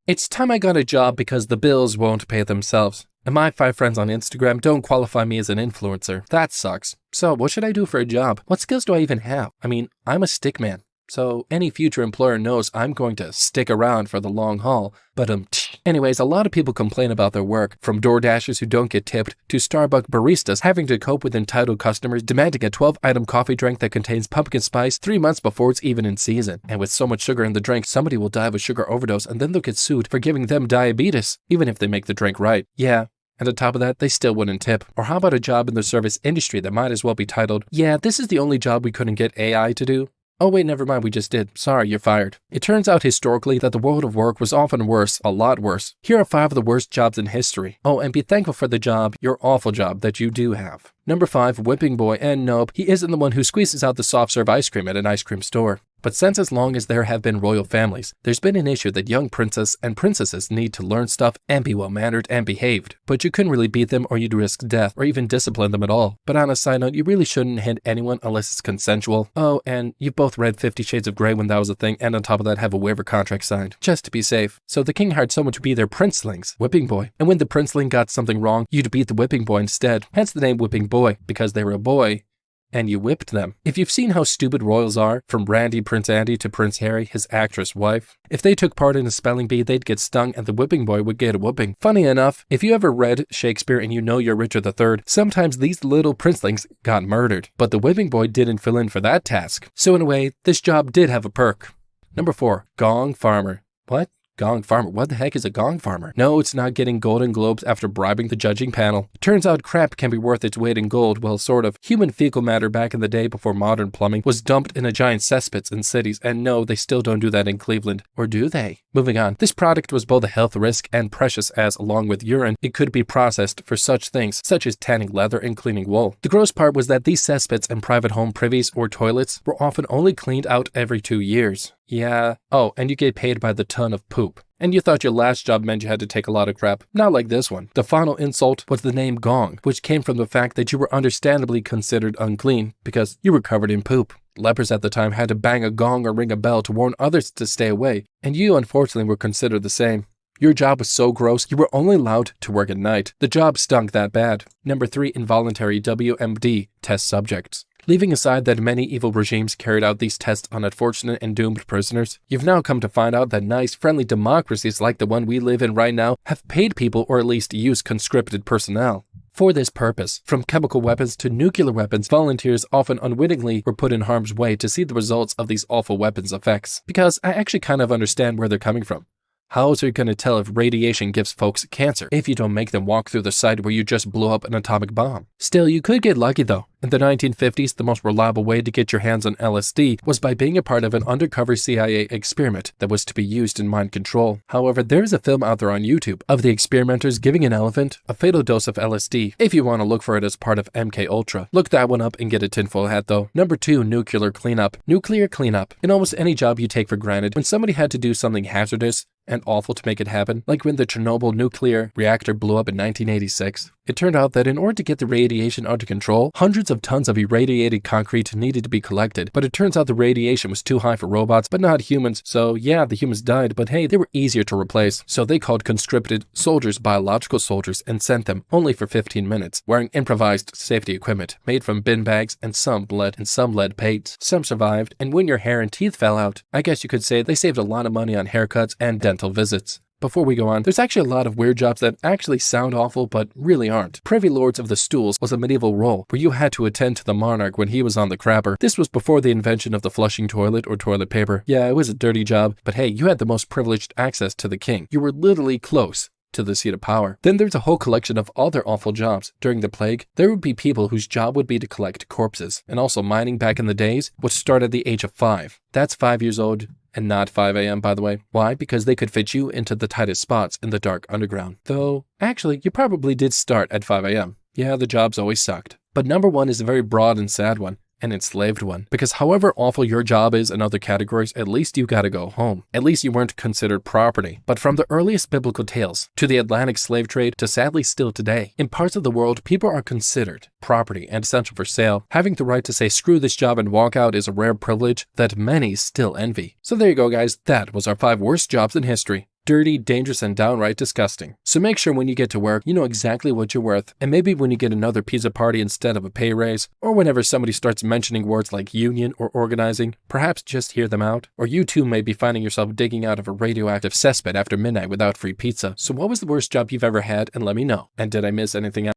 It's time I got a job because the bills won't pay themselves. And my 5 friends on Instagram don't qualify me as an influencer. That sucks. So what should I do for a job? What skills do I even have? I mean, I'm a stickman. So any future employer knows I'm going to stick around for the long haul. But anyways, a lot of people complain about their work, from door dashers who don't get tipped to Starbucks baristas having to cope with entitled customers demanding a 12-item coffee drink that contains pumpkin spice 3 months before it's even in season. And with so much sugar in the drink, somebody will die of a sugar overdose and then they'll get sued for giving them diabetes, even if they make the drink right. Yeah. And on top of that, they still wouldn't tip. Or how about a job in the service industry that might as well be titled, "Yeah, this is the only job we couldn't get AI to do"? Oh wait, never mind, we just did. Sorry, you're fired. It turns out historically that the world of work was often worse, a lot worse. Here are 5 of the worst jobs in history. Oh, and be thankful for the job, your awful job, that you do have. Number 5, whipping boy, and nope, he isn't the one who squeezes out the soft serve ice cream at an ice cream store. But since as long as there have been royal families, there's been an issue that young princes and princesses need to learn stuff and be well-mannered and behaved. But you couldn't really beat them or you'd risk death or even discipline them at all. But on a side note, you really shouldn't hit anyone unless it's consensual. Oh, and you've both read 50 Shades of Grey when that was a thing, and on top of that have a waiver contract signed, just to be safe. So the king hired someone to be their princelings, whipping boy. And when the princeling got something wrong, you'd beat the whipping boy instead. Hence the name whipping boy, because they were a boy and you whipped them. If you've seen how stupid royals are, from Randy Prince Andy to Prince Harry, his actress wife, if they took part in a spelling bee, they'd get stung and the whipping boy would get a whooping. Funny enough, if you ever read Shakespeare and you know you're Richard III, sometimes these little princelings got murdered, but the whipping boy didn't fill in for that task. So in a way, this job did have a perk. Number 4, gong farmer. What? Gong farmer? What the heck is a gong farmer? No, it's not getting Golden Globes after bribing the judging panel. Turns out crap can be worth its weight in gold. Well, sort of. Human fecal matter back in the day before modern plumbing was dumped in a giant cesspits in cities, and no, they still don't do that in Cleveland. Or do they? Moving on. This product was both a health risk and precious as, along with urine, it could be processed for such things, such as tanning leather and cleaning wool. The gross part was that these cesspits and private home privies or toilets were often only cleaned out every 2 years. Yeah. Oh, and you get paid by the ton of poop. And you thought your last job meant you had to take a lot of crap. Not like this one. The final insult was the name gong, which came from the fact that you were understandably considered unclean because you were covered in poop. Lepers at the time had to bang a gong or ring a bell to warn others to stay away, and you unfortunately were considered the same. Your job was so gross, you were only allowed to work at night. The job stunk that bad. Number 3, involuntary WMD test subjects. Leaving aside that many evil regimes carried out these tests on unfortunate and doomed prisoners, you've now come to find out that nice, friendly democracies like the one we live in right now have paid people or at least used conscripted personnel. For this purpose, from chemical weapons to nuclear weapons, volunteers often unwittingly were put in harm's way to see the results of these awful weapons' effects. Because I actually kind of understand where they're coming from. How is it going to tell if radiation gives folks cancer if you don't make them walk through the site where you just blew up an atomic bomb? Still, you could get lucky though. In the 1950s, the most reliable way to get your hands on LSD was by being a part of an undercover CIA experiment that was to be used in mind control. However, there is a film out there on YouTube of the experimenters giving an elephant a fatal dose of LSD. If you want to look for it as part of MK Ultra, look that one up and get a tinfoil hat though. Number 2, nuclear cleanup. Nuclear cleanup. In almost any job you take for granted, when somebody had to do something hazardous and awful to make it happen, like when the Chernobyl nuclear reactor blew up in 1986, it turned out that in order to get the radiation under control, hundreds of tons of irradiated concrete needed to be collected. But it turns out the radiation was too high for robots, but not humans. So yeah, the humans died, but hey, they were easier to replace. So they called conscripted soldiers biological soldiers and sent them only for 15 minutes, wearing improvised safety equipment made from bin bags and some bled and some lead paints. Some survived, and when your hair and teeth fell out, I guess you could say they saved a lot of money on haircuts and dental visits. Before we go on, there's actually a lot of weird jobs that actually sound awful but really aren't. Privy Lords of the Stools was a medieval role where you had to attend to the monarch when he was on the crapper. This was before the invention of the flushing toilet or toilet paper. Yeah, it was a dirty job, but hey, you had the most privileged access to the king. You were literally close to the seat of power. Then there's a whole collection of other awful jobs. During the plague, there would be people whose job would be to collect corpses, and also mining back in the days would start at the age of 5. That's 5 years old. And not 5 a.m. by the way. Why? Because they could fit you into the tightest spots in the dark underground. Though, actually, you probably did start at 5 a.m. Yeah, the jobs always sucked. But number 1 is a very broad and sad one. an enslaved one. Because however awful your job is in other categories, at least you gotta go home. At least you weren't considered property. But from the earliest biblical tales to the Atlantic slave trade to sadly still today, in parts of the world, people are considered property and essential for sale. Having the right to say screw this job and walk out is a rare privilege that many still envy. So there you go, guys. That was our 5 worst jobs in history. Dirty, dangerous, and downright disgusting. So make sure when you get to work, you know exactly what you're worth. And maybe when you get another pizza party instead of a pay raise, or whenever somebody starts mentioning words like union or organizing, perhaps just hear them out. Or you too may be finding yourself digging out of a radioactive cesspit after midnight without free pizza. So what was the worst job you've ever had? And let me know. And did I miss anything else?